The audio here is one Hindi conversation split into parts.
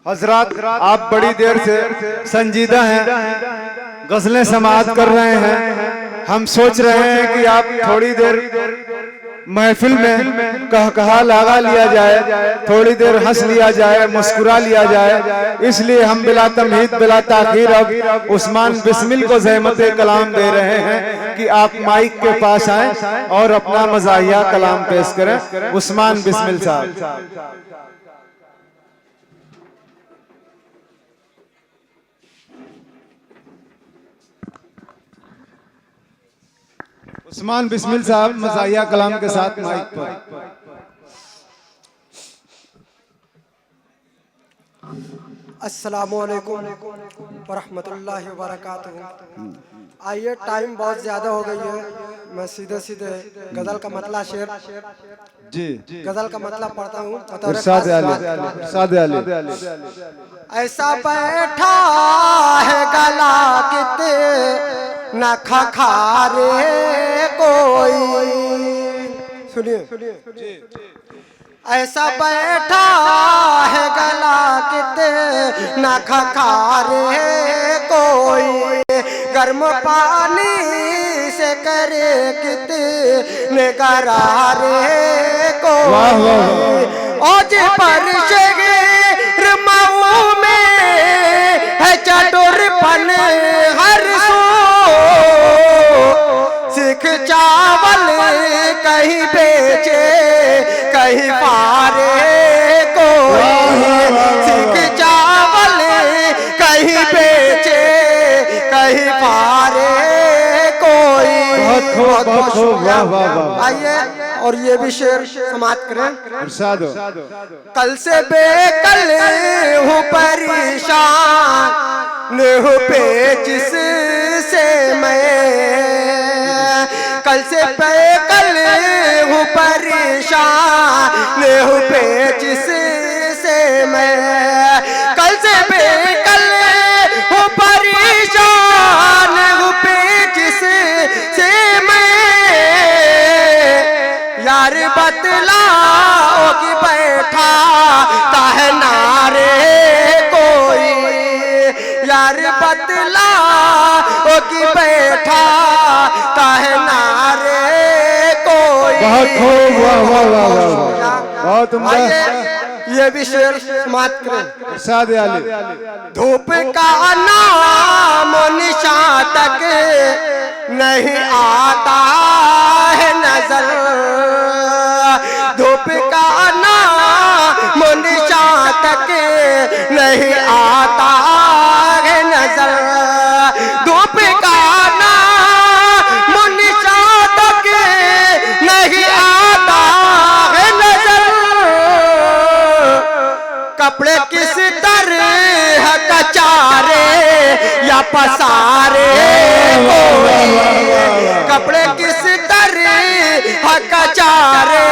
हजरात, आप बड़ी देर से संजीदा हैं, गजलें समाअत कर रहे हैं। हम सोच रहे हैं कि आप थोड़ी देर महफिल में कहकहा लगा लिया जाए, थोड़ी देर हंस लिया जाए, मुस्कुरा लिया जाए। इसलिए हम बिला तमहीद बिला ताखीर अब उस्मान बिस्मिल को ज़हमत कलाम दे रहे हैं कि आप माइक के पास आएं और अपना मज़ाहिया कलाम पेश करें। उस्मान बिस्मिल साहब। उस्मान बिस्मिल साहब मज़ाहिया कलाम के साथ माइक पर। अस्सलामुअलैकुम वरहमतुल्लाहि वबरकातुहू। आइए, टाइम बहुत ज़्यादा हो गई है, मैं सीधे सीधे गज़ल का मतला शेर जी गज़ल का मतलब पढ़ता हूँ। ऐसा बैठा है गला किते न खखारे कोई, सुनिए। ऐसा बैठा है गला किते न खखारे कोई, गर्म पानी से करे कितने करारे कोई। ओज पर शेर मऊ में है चतुरपन हर सो, सिख चावल कहीं बेचे कहीं पारे कोई, सिख चावल कहीं बेचे कहीं पारे कोई। आइए, और ये भी शेर समाप्त करें। कल से बेकल हूँ परेशान हूँ पेचिस से मैं, कल से बेकल हूँ परेशान हूँ पेचिस से मैं, कल से बेकल हूँ परेशान हूँ पेचिस से मैं। यार बतलाओ कि बैठा ताहे नारे कोई, यार बतलाओ कि बैठा ताहे नारे कोई। बहुत ये भी शेर समाप्त करें। धूप का नाम निशान तक नहीं आता है नजर, धूप का नाम निशान तक नहीं आता है नजर, धूप का नाम निशान तक नहीं आता है नजर। कपड़े किस तरह कचारे या पसारे कोई, कपड़े किस तरह कचारे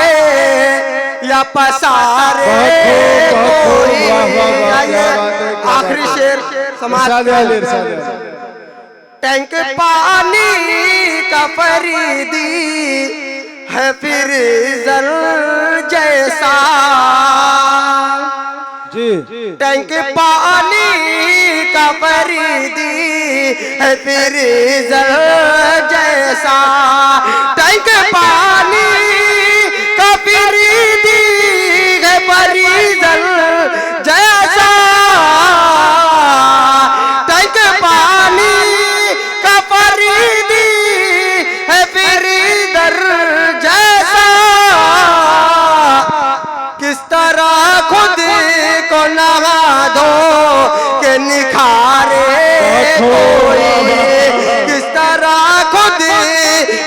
या पसारे कोई। आखिरी शेर समाप्त। टैंक पानी का फरीदी है फिर जल जैसा, टैंक पानी का फरीदी है फिर जल जैसा, टैंक पानी का फरीदी है फरीजल जैसा, टैंक पानी का फरीदी है फरीदर जैसा। किस तरह खुद को नहा धो के निखारे कोई, किस तरह खुद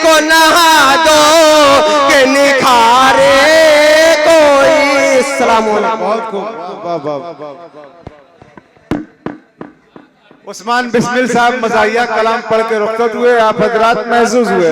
को नहा दो के निखारे कोई। सलाम उस्मान बिस्मिल साहब मज़ाहिया कलाम पढ़ के रुखसत हुए। आप हजरात महसूस हुए।